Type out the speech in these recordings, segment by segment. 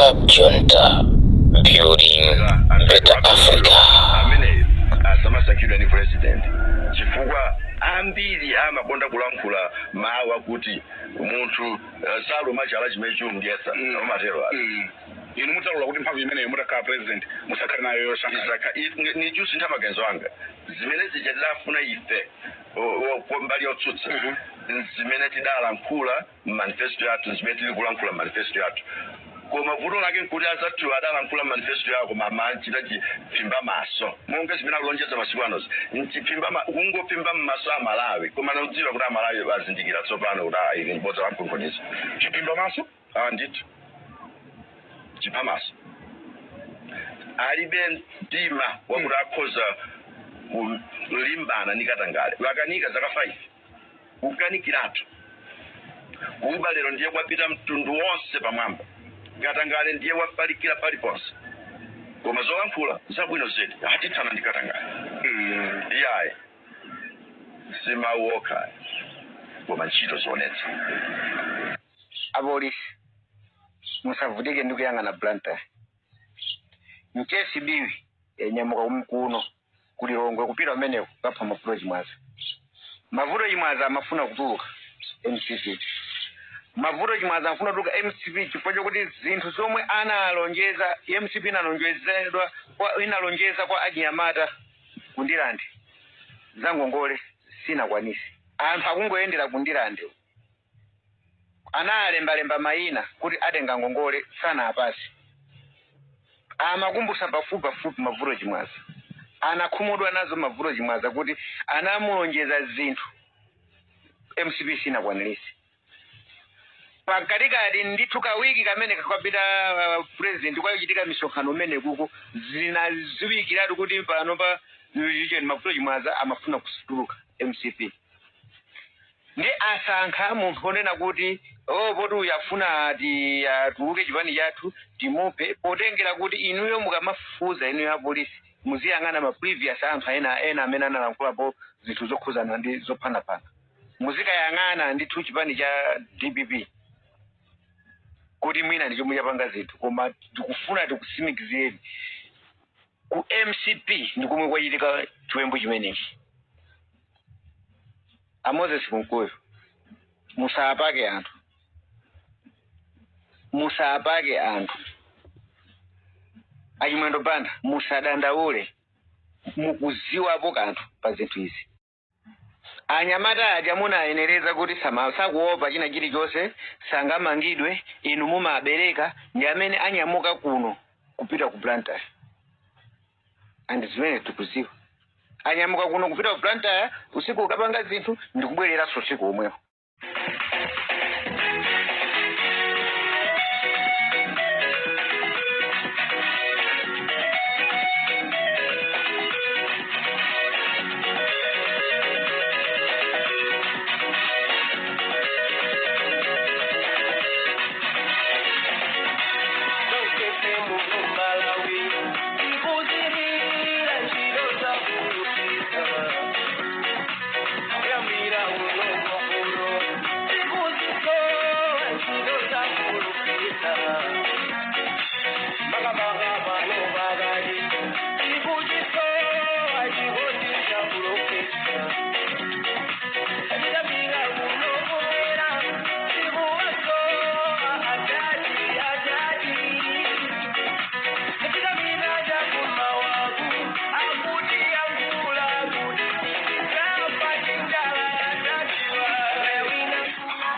Club Junta, building better Africa. Sama security ni president. Chifukwa ambiri amakonda kulankhula mawa kuti umuntu salo machala chimechu ngesa amatero inu mutaula kuti mphamvu imene mutaka president musakhale nayo yoshaka ni juice ntamagenzo anga zimene zijadafuna ife mbali yotsutsa zimene tidalankhula manifesto yathu zimene tikulankhula manifesto yathu koma vuto lake nkuti azathu adalankhula manifesto yako mama chitachi pimba maso monga zimene akulonjeza masiku ano nchipimba kungopimba maso amalawi koma naudziwa kuti amalawi bazindikira tsopano kuti ili mbodza wamkonkonisa chipimba maso ndithu chipimba maso alibe ndima wakuti akhoza kulimbana nikatangale wakanika zaka 5 ukanikiratu kuba lero ndiye kwapita mtundu wonse pamwamba katangale ndiye wafalikira paliponse koma zolankhula zabwino zedi hatithana ndikatangale iyaye simauoka koma ntchito zonetsa abolisi musavutike ndikuyang'ana blanta mchesi biwi enyamuka kumkuno kulilongwe kupita umeneko kapha mavuto chimwaza amafuna kutuluka MCP mavuto chimwaza afuna kutuluka MCP chifukwa chokuti zinthu zomwe analonjeza MCP inalonjeza kwa achinyamata kundilande zangongole sinakwanisi anthu akungoyendera kundilande analembalemba mayina kuti atenga ngongole sana apasi amakumbusa pafupi mavuto chimwaza anakhumudwa nazo mavuto chimwaza kuti anamulonjeza zinthu MCP sinakwanirisi pakatikati ndithu kawiki kamene kakapita president kwachitika misonkhano umene kuko zinaziwikiratu kuti pano pa region mavuto chimwaza amafuna kusituluka MCP ndi asankha munthu onena kuti poti uyafuna ati atuluke chipani chathu timupe potengera kuti inuyo mukamafufuza inuyo apolisi muziyang'ana ma previous anthu ena amene analankhulapo zinthu zokhuzana ndi zophanapana muzikayang'ana ndithu chipani cha DPP kuti mwina ndi chomwe chapanga zinthu koma tikufuna tikusimikizeni ku MCP ndi komwe kwachitika chiwembu chimenechi Moses Nkukuyu musapake anthu achimwendo banda musadandaule mukuziwapo kanthu pa zinthu izi anyamata aja munayenereza kuti sakuopa china chilichonse sangamangidwe inu mumabereka ndi amene anyamuka kuno kupita ku Blantyre and zimene tikuziwa anyamuka kuno kupita ku Blantyre usiku ukapanga zinthu ndikubwerera usiku omwewo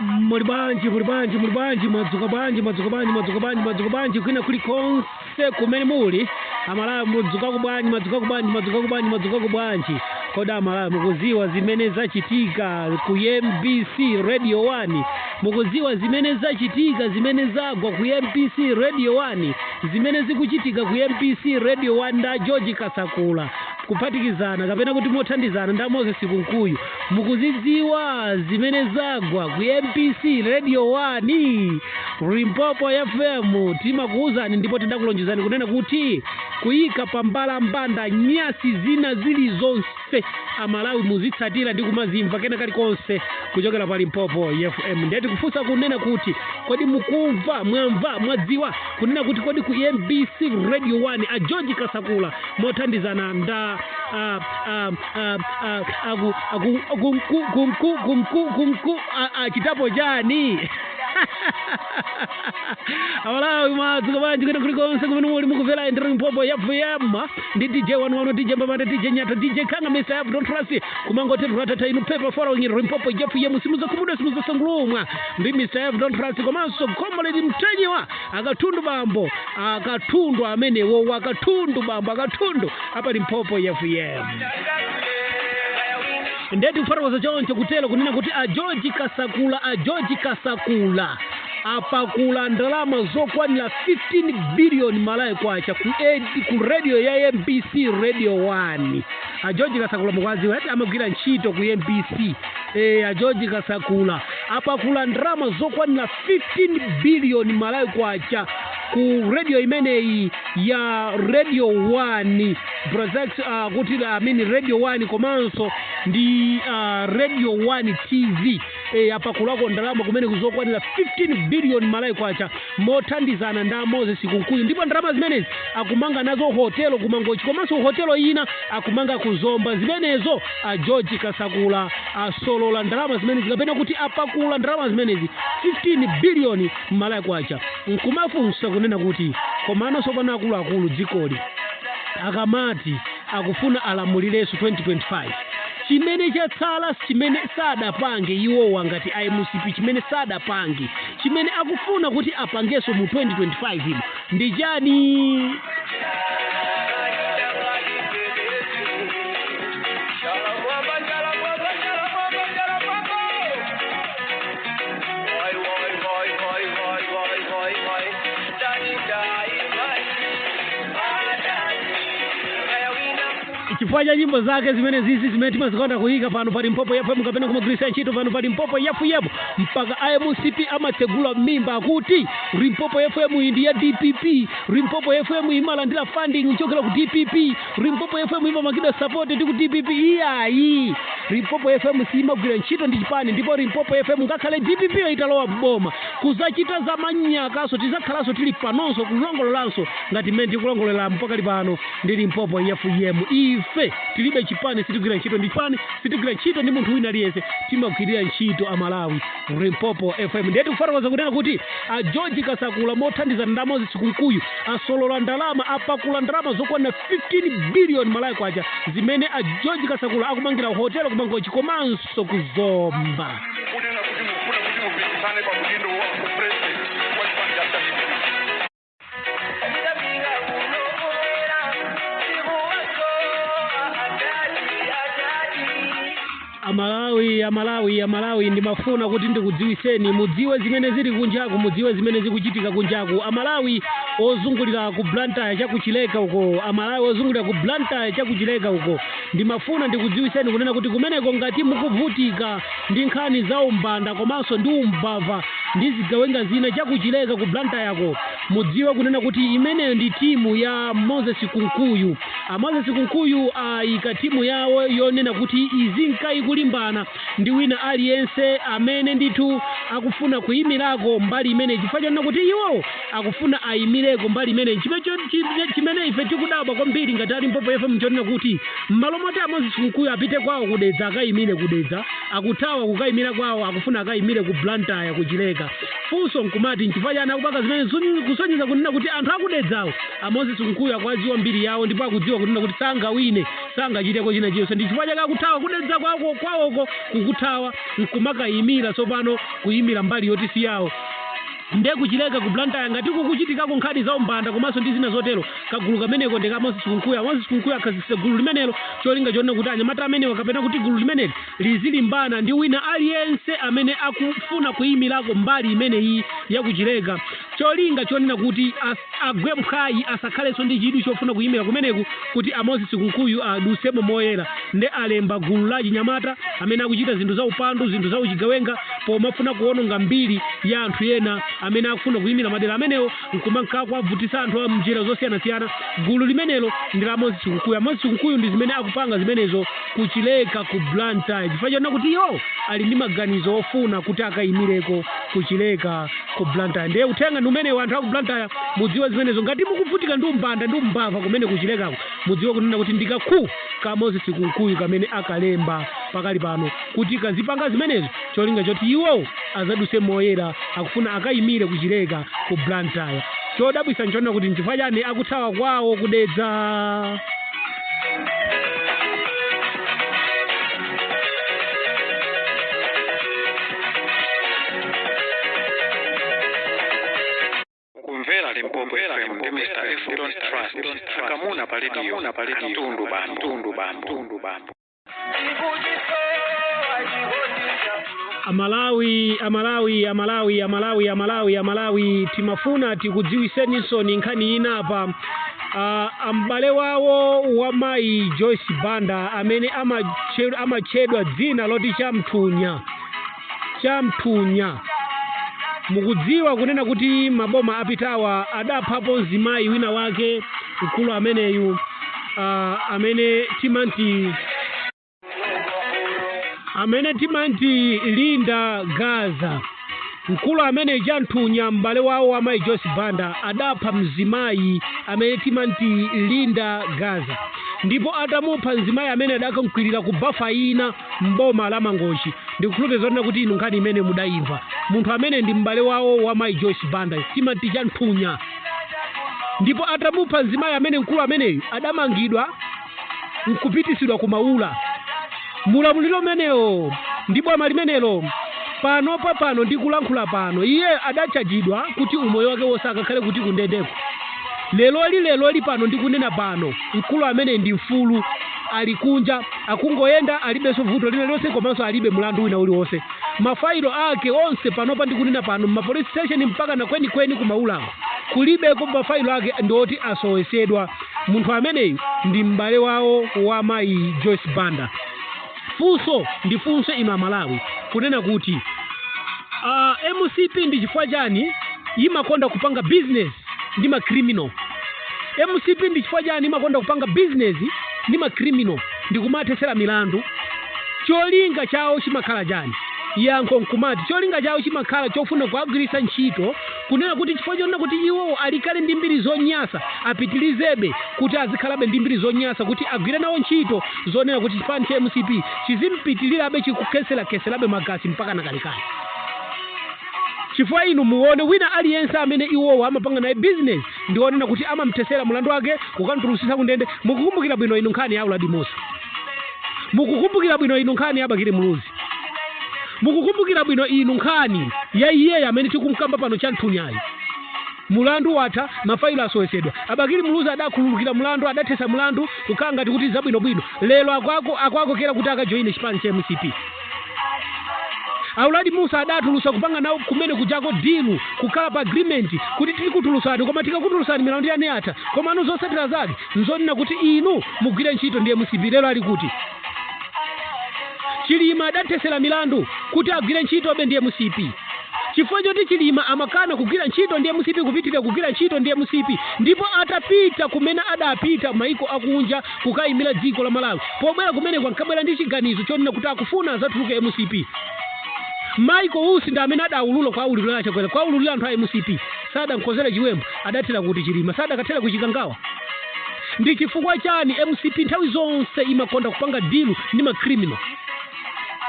Muribanji madzuka banji kwina kuli konse kumene muli amalawi mudzuka kubanji koda amalawi mukuziwa zimene zachitika ku MBC Radio 1 mukuziwa zimene zachitika zimene zagwa ku MBC Radio 1 zimene zikuchitika ku MBC Radio 1 nda George Kasakula kuphatikizana kapena kuti mothandizana nda Moses Nkukuyu mukuziziwa zimene zagwa ku MBC Radio 1 Limpopo FM timakuuzani ndipo tidakulonjezani kunena kuti kuyika pambala mbanda nyasi zina zili zonse amalawi muzitsatira ndi kumazimva kena kali konse kuchokera pa Limpopo FM. Ndeti kufusa kunena kuti kodi mukumva mwamva mwadziwa kunena kuti kodi ku MBC Radio 1 a George Kasakula mothandizana nda chitapo jani awala madzuka banji kuti kulikonse kumene muli mukumvera Limpopo FM ndi DJ wanu DJ Mbamata DJ Nyata DJ Kanga Mr. F don't trust kumangoti ratata inu paper following Limpopo FM simuza kumuda simuza sangulumwa ndi Mr. F don't trust komanso komoledi mtenyiwa akatundu bambo akatundu amene wo akatundu bambo akatundu apa Limpopo FM. Ndeti kufaroza choncho kutelo kunena kuti a George Kasakula apakula ndalama zokwanira 15 billion malai kwacha ku radio ya MBC Radio 1. A George Kasakula mukwaziwa ati amagwira ntchito ku MBC. A George Kasakula apakula ndalama zokwanira 15 billion malai kwacha ku radio imeneyi ya Radio 1 project kuti Radio 1 komanso ndi Radio 1 TV. Apakulako ndalama kumene kuzokwanira 15 billion malai kwacha mothandizana nda Moses Nkukuyu ndipo ndalama zimenezi akumanga nazo hotelo kumangochi komanso hotelo ina akumanga kuzomba zimenezo a George Kasakula asolola ndalama zimenezi kapena kuti apakula ndalama zimenezi 15 billion malai kwacha. Nkumafunsa kunena kuti komano sopana akulu dzikoli akamati akufuna alamulireso 2025 chimene chatsala chimene sadapange iwowa ngati IMCP chimene sadapange chimene akufuna kuti apangeso mu 2025 ino ndi chani? Chifukwa cha nyimbo zake zimene zizi zimene timazikonda kuyika pano pa Limpopo FM kapena kumagwiritsa ntchito pano pa Limpopo FM mpaka IMCP amatsegula mimba kuti Limpopo FM ndi ya DPP, Limpopo FM imalandira funding kuchokera ku DPP, Limpopo FM imamangidwa support ndi ku DPP. Iyayi Limpopo FM simagwira ntchito ndi chipani ndipo Limpopo FM ngakhale DPP italowa mboma kuzachita za manyakaso tizakhalaso tili panonso kulongololanso ngati mmene tikulongolera mpaka lipano ndi Limpopo FM. Ife tilibe chipani sitigwira ntchito ndi chipani sitigwira ntchito ndi munthu wina aliyense timagwirira ntchito amalawi Limpopo FM. Ndeti kufaroza kunena kuti a George Kasakula mothandiza nda Moses Nkukuyu asolola ndalama apakula ndalama zokwana 15 billion malai kwacha zimene a George Kasakula akumangira hotelo kumangochi komanso kuzomba. Amalawi ndimafuna kuti ndikudziwiseni mudziwe zimene zili kunjaku mudziwe zimene zikuchitika kunjaku. Amalawi ozungulira ku Blantyre chakuchileka uko Amalawi ozungulira ku Blantyre chakuchileka uko ndimafuna ndikudziwiseni kunena kuti kumeneko ngati mukuvutika ndi nkhani za umbanda komanso ndi umbava ndi zigawenga zina chakuchileka ku Blantyre yako mudziwe kunena kuti imeneyo ndi timu ya Moses Nkukuyu. Moses Nkukuyu ayika timu yawo yonena kuti izinkai kulimbana ndi wina aliyense amene ndithu akufuna kuyimirako mbali imene chifukwa chonena kuti iwo akufuna ayimireko mbali imene chimene ife tikudabwa kwambiri ngati Limpopo FM chonena kuti m'malo moti Moses Nkukuyu apite kwawo kudedza akayimire kudedza akuthawa kukayimira kwawo akufuna akayimire ku Blantyre kuchileka. Funso nkumati nchifukwa chani akupaka zimene kusonyeza kunena kuti anthu akudedzawo Moses Nkukuyu akwadziwa mbiri yawo ndipo akudziwa kunena kuti sangawine sangachiteko china chiyonse ndi chifukwa chake akuthawa kudedza kwawoko kukuthawa nkumakayimira tsopano kuyimira mbali yoti si yawo. Ndekuchileka ku Blantyre ngati kukuchitikako nkhani za umbanda komanso ndi zina zotero kagulu kameneko ndeka Moses Nkukuyu akhazikitsa gulu limenelo cholinga chonena kuti anyamata amenewa kapena kuti gulu limeneli lizilimbana ndi wina aliyense amene akufuna kuyimirako mbali imeneyi yakuchileka. cholinga chonena kuti agwe mphwayi asakhalenso ndi chidwi chofuna kuyimira kumeneku kuti Moses Nkukuyu adusemo moyera nde alemba gulu la chinyamata amene akuchita zinthu za upandu zinthu za uchigawenga pomafuna kuononga mbiri ya anthu ena amene akufuna kuyimira madera amenewo nkumanka kwavutisa anthu a mnjira zosiyanasiyana. Gulu limenelo ndi la Moses Nkukuyu. Moses Nkukuyu ndi zimene akupanga zimenezo kuchileka ku Blantyre chifukwa chonena kuti iyo ali ndi maganizo ofuna kuti akayimireko kuchileka ku Blantyre. Ndiye uthenga ndi umenewo anthu aku Blantyre mudziwe zimenezo ngati mukuvutika ndi umbanda ndi umbava kumene kuchilekako mudziwe kunena kuti ndikakhu ka Moses Nkukuyu kamene akalemba pakali pano kuti kazipanga zimenezo cholinga choti iwo azaduse moyera akufuna akayimire kuchileka ku Blantyre. Chodabwisa nchonena kuti nchifukwa chani akuthawa kwawo kudedza. kumvera Limpopo FM ndi Mr. F. Don't Trust akamuna pa radio tundu bambo. Amalawi timafuna tikudziwiseniso nkhani ina apa. Ambale wawo wa mai Joyce Banda amene amachedwa dzina loti chamtunya mukudziwa kunena kuti maboma apitawa adaphapo mzimayi wina wake mkulu ameneyu amene timanti Linda Gaza. Mkulu amene chamtunya mbale wawo wa mai Joyce Banda adapha mzimayi amene timanti Linda Gaza ndipo atamupha mzimayi amene adakamkwirira ku bafa ina mboma la Mangochi. Ndikukhulupirira zonena kuti inu nkhani imene mudayimva. Munthu amene ndi mbale wawo wa mai Joyce Banda timanti chamtunya ndipo atamupha mzimayi amene mkulu ameneyu adamangidwa nkupitisidwa ku Maula. Mulamuliro umenewo ndi boma limenelo pano ndikulankhula pano iye adachajidwa kuti umoyo wake wonse akakhale kuti kundendeko. Lero pano ndikunena pano mkulu amene ndi mfulu ali kunja akungoyenda alibenso vuto lina lonse komanso alibe mlandu wina uliwonse. Mafailo ake onse panopa ndikunena pano ma police station mpaka na kweni ku Maulamo kulibeko mafailo ake ndoti asowesedwa. Munthu ameneyu ndi mbale wawo wa mai Joyce Banda. Funso ino Malawi kunena kuti MCP ndi chifukwa chani imakonda kupanga business ndi ma criminal. MCP ndi chifukwa chani imakonda kupanga business ndi ma criminal ndi kumathesera milandu. Cholinga chawo chimakhala chani? Yankho nkumati cholinga chawo chimakhala chofuna kuagwiritsa ntchito kunena kuti chifukwa chonena kuti iwo alikale ndi mbiri zonyasa apitilizebe kuti azikhalabe ndi mbiri zonyasa kuti agwire nawo ntchito zonena kuti chipani cha MCP chizimpitilirabe chikukeselabe magasi mpaka nakalikali. Chifukwa inu muone wina aliyense amene iwowo amapanga naye business ndionena kuti amamthesera mulandu wake kukantulusisa kundende. Mukukumbukira bwino inu nkhani ya Uladi Musa. Mukukumbukira bwino inu nkhani ya Bakiri Muluzi. Mukukumbukira bwino inu nkhani ya iye amene tikumkamba pano chantunyayi. Mulandu watha mafailo asowesedwa. Abakiri Muluzi adakhululukira mulandu adathesa mulandu kukanga tikuti zabwino. Lelo akwako kera kuti akajoine chipani cha MCP. Uladi Musa adatulusa kupanga nawo kumene kujako deal kukhala pa agreement kuti tikutulusa koma tikakutulusa milandu yane atha koma anu zosatira zake nzonena kuti inu mugwire ntchito ndi MCP. Lero ali kuti Chilima adathesera milandu kuti agwire ntchito be ndi MCP. Chifukwa choti Chilima amakana kugwira ntchito ndi MCP kupitirira kugwira ntchito ndi MCP ndipo atapita kumene adapita maiko akunja kukayimira dziko la Malawi pobwera kumene kwankabwera ndi chiganizo chonena kuti akufuna azatuluke MCP. Maiko usi nda amene adaulula kwa ululira chakwera kwa ululira anthu a MCP sada nkozera chiwembo adathera kuti Chilima sada kathera kuchikangawa. Ndi chifukwa chani MCP nthawi zonse imakonda kupanga deal ndi ma criminal.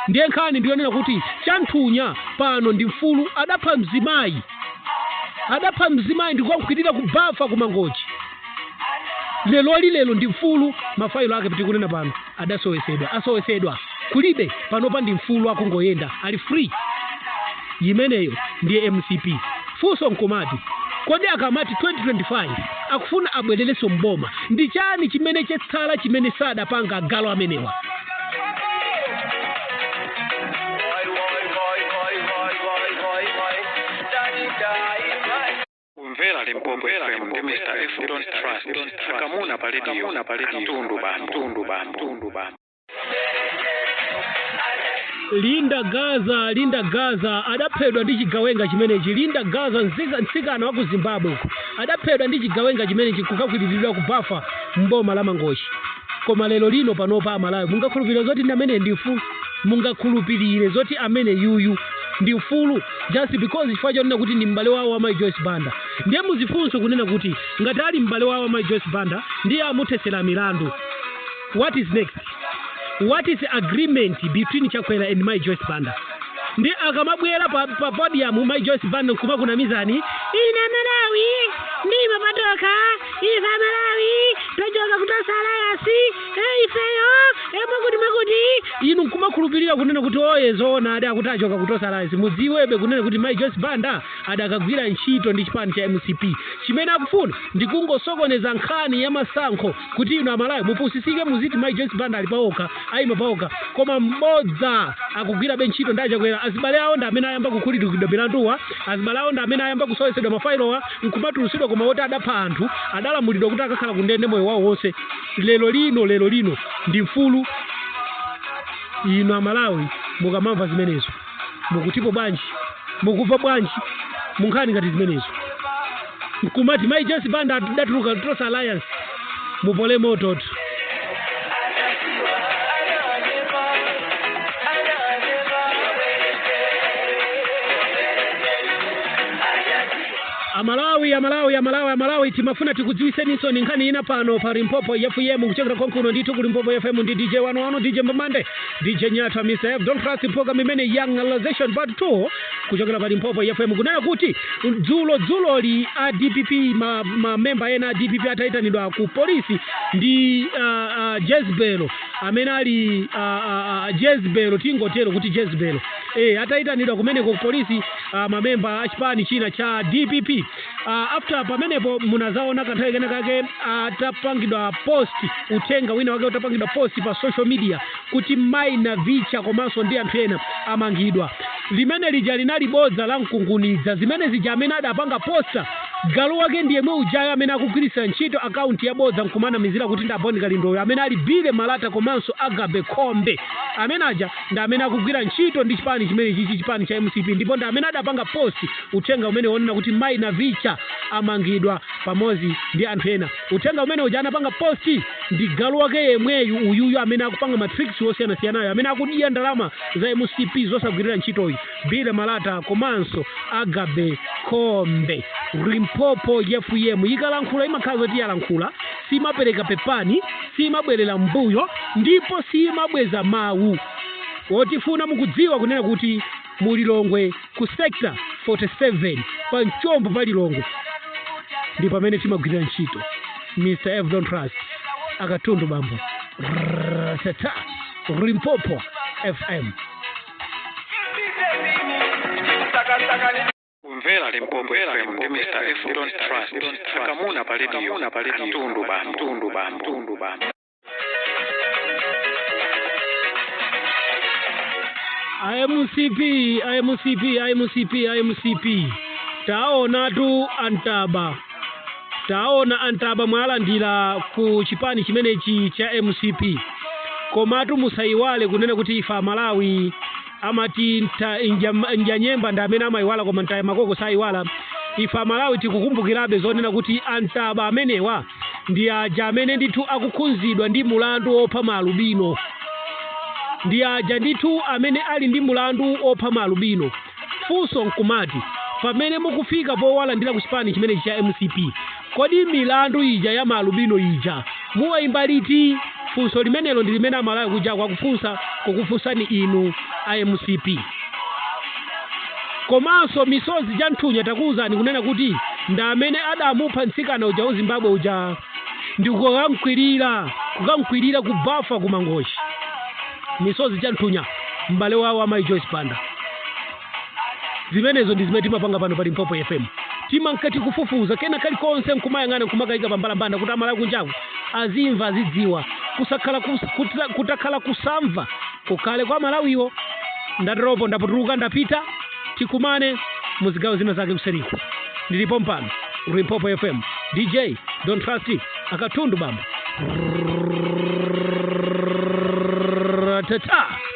Ndiye nkhani ndionena kuti chantunya pano ndi mfulu adapha mzimayi ndikukwirira kubafa ku Mangochi. Lelo ndi mfulu mafailo ake tikunena pano asowesedwa kulibe panopa ndi mfulu akungoyenda ali free. Imeneyo ndiye MCP. Funso nkomati kodi akamati 2025 akufuna abwerereso mboma ndi chani chimene chetsala chimene sadapanga agalo amenewa? Kumvera Limpopo FM ndi Mr. F don't trust. Akamuna pa radio tundu bambo. Linda Gaza adaphedwa ndi chigawenga chimenechi. Linda Gaza nsikana wa ku Zimbabwe adaphedwa ndi chigawenga chimenechi kukakwiriridwa kubafa mboma la Mangochi. Koma lero lino panopa Malawi mungakhulupirire zoti amene ndi mfulu, mungakhulupirire zoti amene yuyu ndi mfulu just because chifukwa chonena kuti ndi m'bale wawo wa Joyce Banda. Ndiye muzifunso kunena kuti ngati ali m'bale wawo wa Joyce Banda ndiye amuthesera milandu. What is next? What is the agreement between Chakwera and Joyce Banda? Ndi akamabwera pa podium Joyce Banda kuma kuna mizani ina Malawi ndi mapatoka ifa Malawi tojoka kutosala yasi ifeyo makuti inu kumakhulupirira kunena kuti oyezoona ade akutachoka kutosala yasi mudziwebe kunena kuti Joyce Banda adakagwira ntchito ndi chipani cha MCP chimene akufuna ndi kungosokoneza nkhani ya masankho kuti inu Malawi mupusisike muziti Joyce Banda alipaoka ayima paoka koma mbodza akugwira ntchito ndi Chakwera azibale awo ndi amene ayamba kukhulidwa milanduwa azibale awo ndi amene ayamba kusoyesedwa mafailowa nkumatulusidwa koma woti adapha anthu adalamulidwa kuti akakhala kundende moyo wawo wonse. Lero lino ndi mfulu. Inu Malawi mukamamva zimenezo mukutipo bwanji, mukuva bwanji munkhani ngati zimenezo nkumati Joyce Banda adatuluka Trust Alliance mupole moto. Amalawi timafuna tikudziwiseni ni nkhani ina pano pa Limpopo FM kuchokera konkuno ndithu ku Limpopo FM ndi DJ wano DJ Mbamande DJ Nyata Mr. F don't trust program imene young realization part 2 kuchokera pa Limpopo FM kunena kuti dzulo li DPP ma member ena DPP ataitanidwa ku polisi ndi Jezbelo amene ali Jezbelo tingotero kuti Jezbelo ataitanidwa kumeneko ku polisi ma member achipani china cha DPP. After pamenepo munazaona kanthawi kake atapangidwa post utenga wina wake utapangidwa post pa social media kuti Maina Vicha komanso ndi anthu ena amangidwa. Limene lija linali bodza la mkungunidza zimene zija amene adapanga posta galu wake ndiye mwe ujayo amene akugwiritsa ntchito account ya bodza nkumana mizira kuti ndi Aboni Kalindoyo amene ali Bile Malata komanso Agabe Kombe amene aja ndi amene akugwira ntchito ndi chipani chimene chichi chipani cha MCP ndipo ndi amene adapanga post utenga umene wonena kuti Maina Vicha amangidwa pamodzi ndi anthu ena. Utenga umene uja anapanga post ndi galu wake yemweyu uyuyu amene akupanga matrix osiyanasiyanayo amene akudiya ndalama za MCP zosagwirira ntchitoyi Bile Malata komanso Agabe Kombe. Limpopo FM ikalankhula imakhala zoti yalankhula simapereka pepani simabwerera mbuyo ndipo simabweza mawu otifuna mukudziwa kunena kuti mulilongwe ku sector 47 pa mchombo pa Lilongwe ndi pamene timagwirira ntchito. Mr. F don't trust akatundu bambo seta Limpopo FM. Kumvera Limpopo FM ndi Mr. F don't trust. Akamuna pa radio tundu bambo. IMCP taona antaba mwalandira ku chipani chimenechi cha MCP komatu musaiwale kunena kuti ifa Malawi amati njanyemba ndi amene amayiwala koma ntaye makoko saiwala. Ifa Malawi tikukumbukirabe zonena kuti antaba amenewa ndi aja amene ndithu akukhunzidwa ndi mulandu opha malubino ndi aja ndithu amene ali ndi mulandu opha malubino. Funso nkumati pamene mukufika powalandira ku chipani chimene cha MCP kodi milandu ija ya malubino ija muwayimba liti? Funso limenelo ndi limene Malawi kuja kukufunsani inu MCP. Komanso misozi ja nthunya takuwuzani kunena kuti ndi amene adamupha mtsikana uja wa Zimbabwe uja ndi kukamkwirira kubafa ku Mangochi. Misozi ja nthunya m'bale wawo wa Joyce Banda. Zimenezo ndi zimene timapanga pano pa Limpopo FM. Timankati kufufuza kena kalikonse nkumayang'ana nkumakayika pambalambanda kuti Malawi kunjaku azimva azidziwa kutakhala kusamva kukale kwa Malawiwo. Ndatiropo ndaputuluka ndapita tikumane muzigawo zina zake kuseriku. Ndilipo mpano Limpopo FM. DJ Don't Trust It akatundu bamba tata.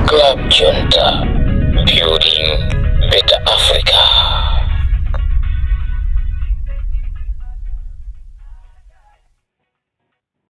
Club Junta, building better Africa.